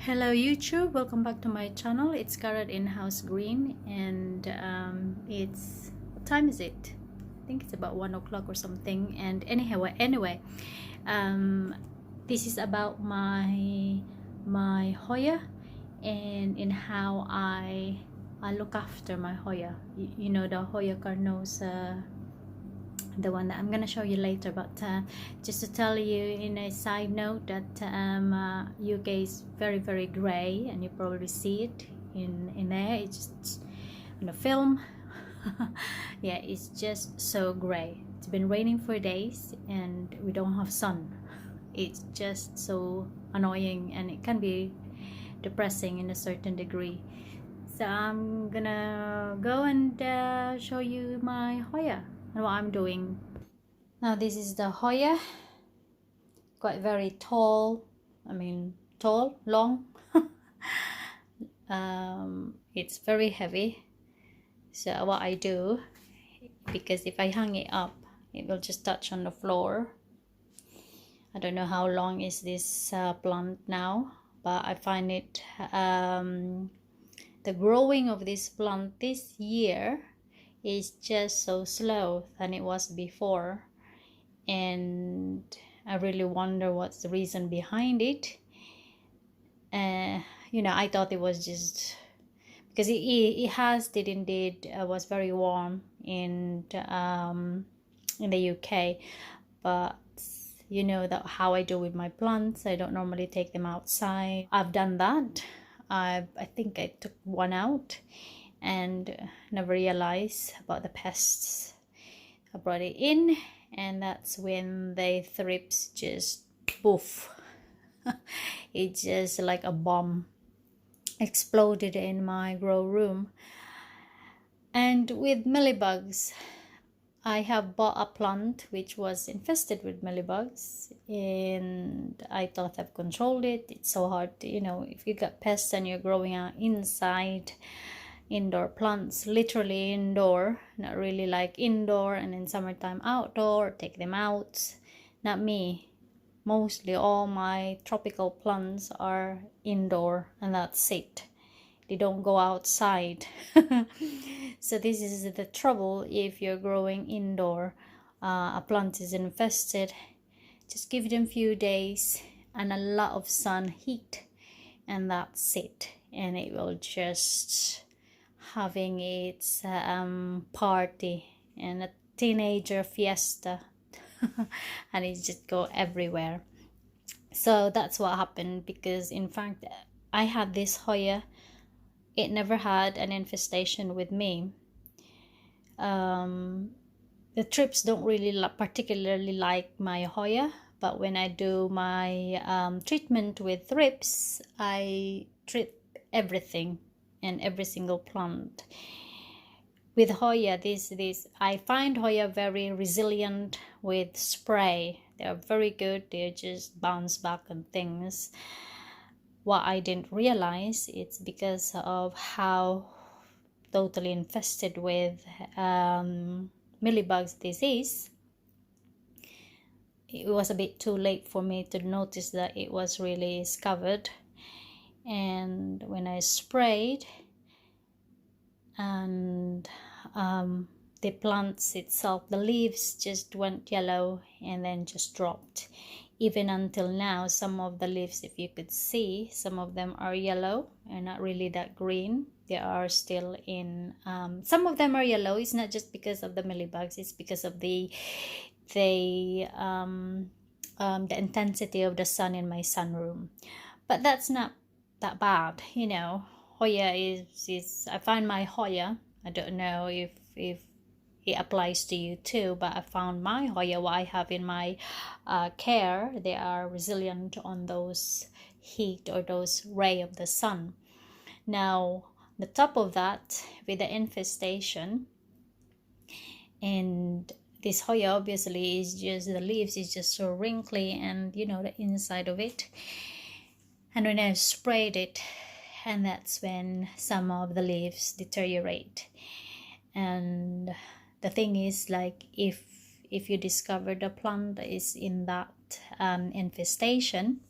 Hello YouTube, welcome back to my channel. It's Cara.inhousegreen and it's, what time is it? I think it's about 1 o'clock or something. And anyway, this is about my Hoya and in how I look after my Hoya. You know, the Hoya carnosa, the one that I'm gonna show you later, but just to tell you in a side note that UK is very gray, and you probably see it in there. It's just in the film. Yeah, it's just so gray. It's been raining for days and we don't have sun. It's just so annoying and it can be depressing in a certain degree. So I'm gonna go and show you my Hoya and what I'm doing. Now this is the Hoya, quite very tall, long. It's very heavy. So what I do, because if I hang it up, it will just touch on the floor. I don't know how long is this plant now, but I find it, the growing of this plant this year is just so slow than it was before, and I really wonder what's the reason behind it. You know, I thought it was just because it has did indeed was very warm in the UK, but you know that how I do with my plants, I don't normally take them outside. I've done that. I think I took one out and never realized about the pests. I brought it in, and that's when the thrips just poof. It's just like a bomb exploded in my grow room. And with mealybugs, I have bought a plant which was infested with mealybugs, and I thought I've controlled it. It's so hard to, you know, if you got pests and you're growing out inside, indoor plants, literally indoor, not really like indoor, and in summertime outdoor, take them out. Not me. Mostly all my tropical plants are indoor, and that's it. They don't go outside. So this is the trouble if you're growing indoor. A plant is infested, just give them a few days and a lot of sun heat, and that's it, and it will just having its party and a teenager fiesta. And it just go everywhere. So that's what happened, because in fact I had this Hoya, it never had an infestation with me. The thrips don't really particularly like my Hoya, but when I do my treatment with thrips, I treat everything and every single plant. With Hoya, I find Hoya very resilient with spray. They're very good. They just bounce back on things. What I didn't realize, it's because of how totally infested with mealybugs disease. It was a bit too late for me to notice that it was really covered. And when I sprayed, and the plants itself, the leaves just went yellow and then just dropped. Even until now, some of the leaves, if you could see, some of them are yellow and not really that green. They are still in, some of them are yellow. It's not just because of the mealybugs, it's because of the intensity of the sun in my sunroom. But that's not that bad, you know. Hoya is I find my Hoya, I don't know if it applies to you too, but I found my Hoya, what I have in my care, they are resilient on those heat or those ray of the sun. Now the top of that, with the infestation, and this Hoya obviously is just, the leaves is just so wrinkly, and you know, the inside of it. And when I sprayed it, and that's when some of the leaves deteriorate. And the thing is, like, if you discover the plant is in that infestation,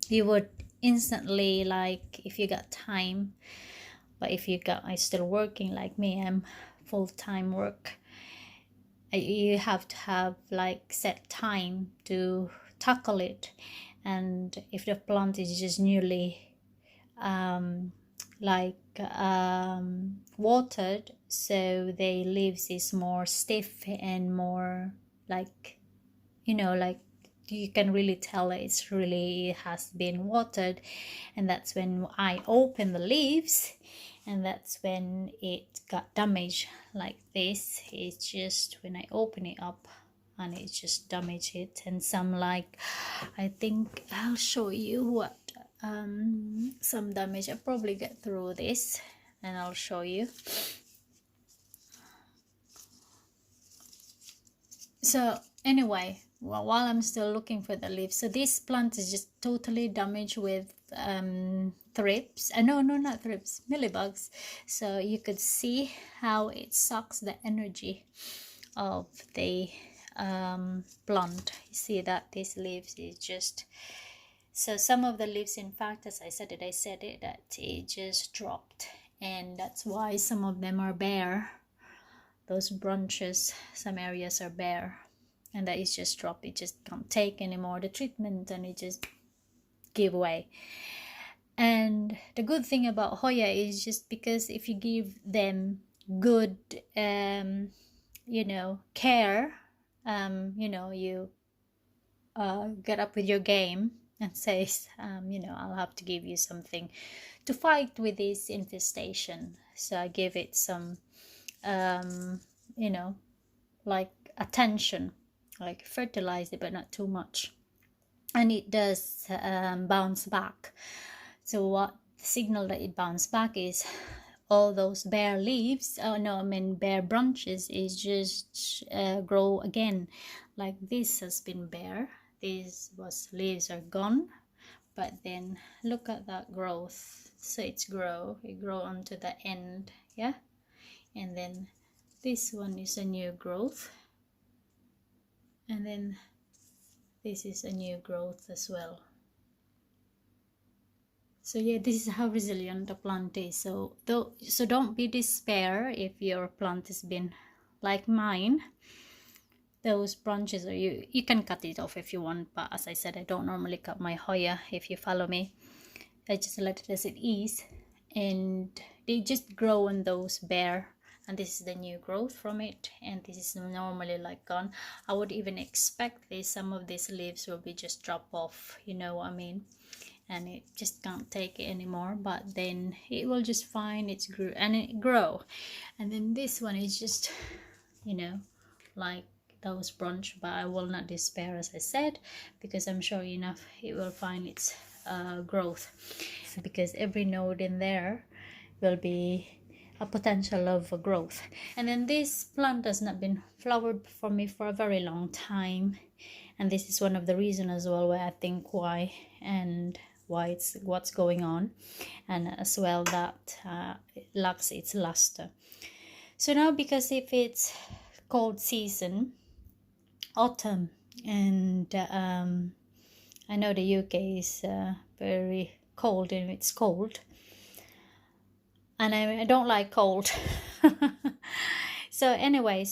you would instantly, like if you got time. But if you got, I still working like me, I'm full-time work, you have to have like set time to tackle it. And if the plant is just newly um, watered, so the leaves is more stiff and more like, like you can really tell it's really has been watered. And that's when I open the leaves, and that's when it got damaged like this. It's just when I open it up and it just damaged it. And some, like, I think I'll show you what some damage. I'll probably get through this and I'll show you. So anyway, well, while I'm still looking for the leaves, so this plant is just totally damaged with thrips. No, not thrips, mealybugs. So you could see how it sucks the energy of the plant. You see that these leaves is just, so some of the leaves, in fact, as I said it that it just dropped, and that's why some of them are bare. Those branches, some areas are bare, and that is just dropped. It just can't take anymore the treatment, and it just give away. And the good thing about Hoya is just because if you give them good care, you get up with your game and says, I'll have to give you something to fight with this infestation. So I give it some like attention, like fertilize it, but not too much, and it does bounce back. So what the signal that it bounce back is all those bare leaves, bare branches is just grow again. Like this has been bare, these leaves are gone, but then look at that growth. So it grow onto the end, yeah. And then this one is a new growth, and then this is a new growth as well. So yeah, this is how resilient the plant is. So don't be despair if your plant has been like mine. Those branches, or you can cut it off if you want, but as I said, I don't normally cut my Hoya. If you follow me, I just let it as it is, and they just grow on those bare. And this is the new growth from it, and this is normally like gone. I would even expect this, some of these leaves will be just drop off, you know what I mean, and it just can't take it anymore. But then it will just find its grow. And then this one is just, like those branch, but I will not despair, as I said, because I'm sure enough it will find its growth, because every node in there will be a potential of growth. And then this plant has not been flowered for me for a very long time, and this is one of the reasons as well why I think why it's what's going on, and as well that it lacks its luster. So now, because if it's cold season, autumn, and I know the UK is very cold, and it's cold, and I don't like cold. So anyway,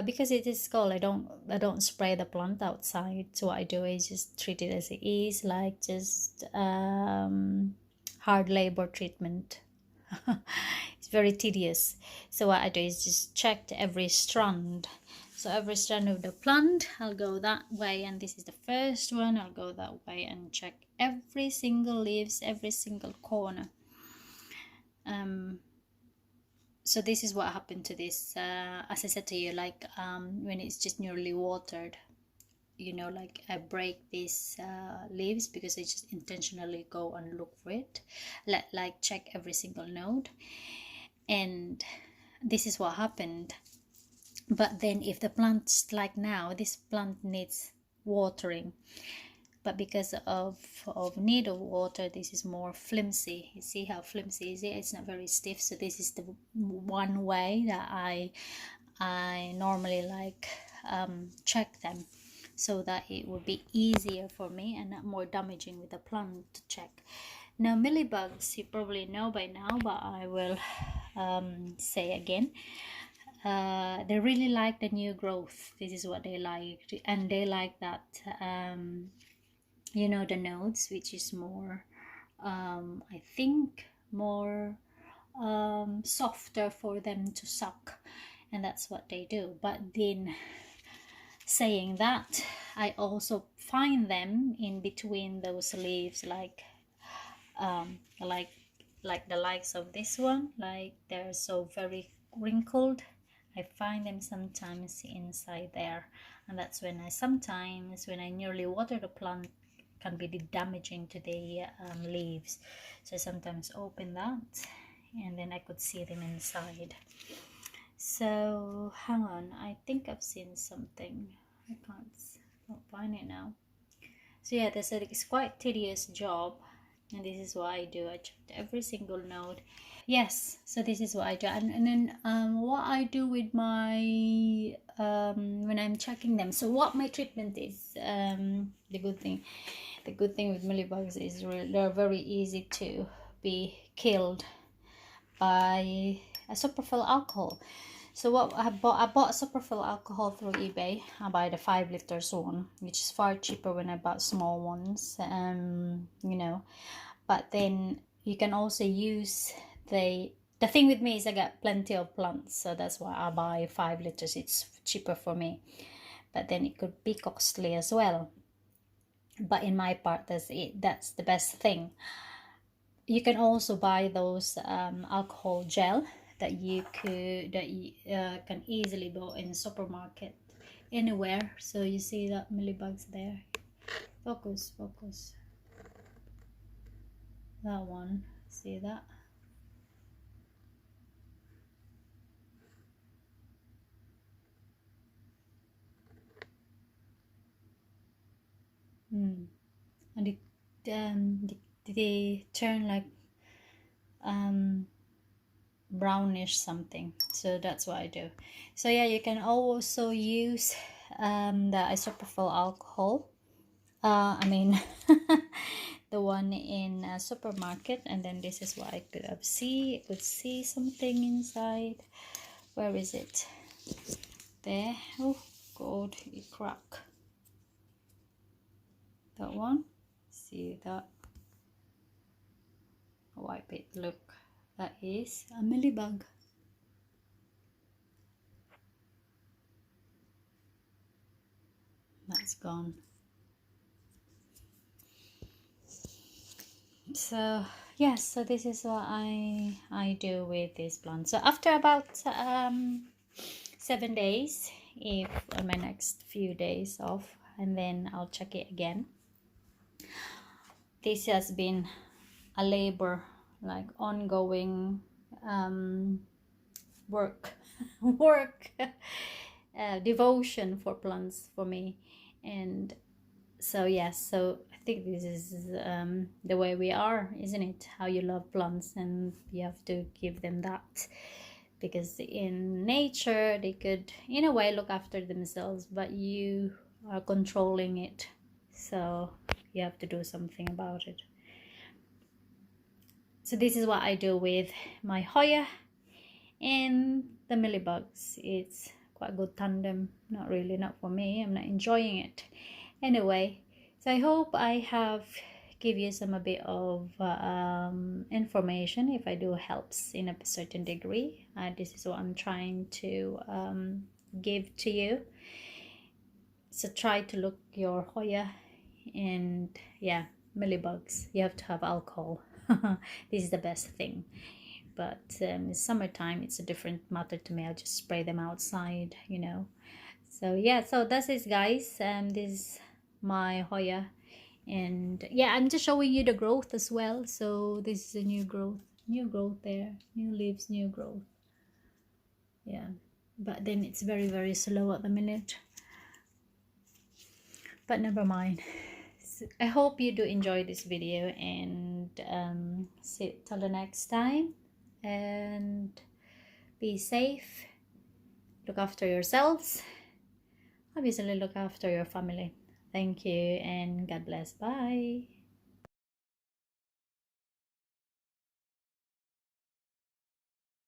because it is cold, I don't spray the plant outside. So what I do is just treat it as it is, like just hard labor treatment. It's very tedious. So what I do is just check every strand. So every strand of the plant, I'll go that way, and this is the first one. I'll go that way and check every single leaves, every single corner. So this is what happened to this. As I said to you, like when it's just newly watered, like I break these leaves because I just intentionally go and look for it, like check every single node, and this is what happened. But then if the plant's like now, this plant needs watering, but because of need of water, this is more flimsy. You see how flimsy is it? It's not very stiff. So this is the one way that I normally like check them. so that it would be easier for me and not more damaging with the plant to check. Now mealybugs, you probably know by now, but I will say again, they really like the new growth. This is what they like, and they like that you know, the nodes, which is more I think more softer for them to suck, and that's what they do. But then saying that, I also find them in between those leaves, like um like like the likes of this one, like they're so very wrinkled. I find them sometimes inside there, and that's when I sometimes, when I nearly water the plant, can be damaging to the leaves. So I sometimes open that, and then I could see them inside. So hang on, I think I've seen something. I can't find it now. So yeah, that's it's quite tedious job, and this is what I do. I checked every single node. Yes, so this is what I do, and then what I do with my when I'm checking them. So what my treatment is, the good thing with mealybugs is they're very easy to be killed by isopropyl alcohol. So what I bought isopropyl alcohol through eBay. I buy the 5 liters one, which is far cheaper when I bought small ones, you know. But then you can also use the thing with me is I got plenty of plants, so that's why I buy 5 liters. It's cheaper for me, but then it could be costly as well. But in my part, that's the best thing. You can also buy those alcohol gel that you can easily buy in supermarket anywhere. So you see that mealybugs there. Focus, that one, see that? And they turn like brownish something, so that's what I do. So yeah, you can also use the isopropyl alcohol, I mean the one in a supermarket, and then this is what I could see something inside. Where is it? There. Oh god, it cracked. That one, see that? Wipe it. Look, that is a mealybug. That's gone. So yes, so this is what I do with this plant. So after about 7 days, if on my next few days off, and then I'll check it again. This has been a labor, like ongoing work devotion for plants for me. And so yes, so I think this is the way we are, isn't it? How you love plants, and you have to give them that, because in nature they could in a way look after themselves, but you are controlling it, so you have to do something about it. So this is what I do with my Hoya and the mealybugs. It's quite a good tandem. Not really, not for me. I'm not enjoying it anyway. So I hope I have give you a bit of information. If I do helps in a certain degree, this is what I'm trying to give to you. So try to look your Hoya, and yeah, mealybugs, you have to have alcohol. This is the best thing. But summertime, it's a different matter to me. I'll just spray them outside, you know. So yeah, so that's it, guys. This is my Hoya, and yeah, I'm just showing you the growth as well. So this is a new growth there, new leaves, new growth. Yeah, but then it's very, very slow at the minute, but never mind. I hope you do enjoy this video, and see till the next time, and be safe, look after yourselves. obviously look after your family. Thank you and God bless. Bye.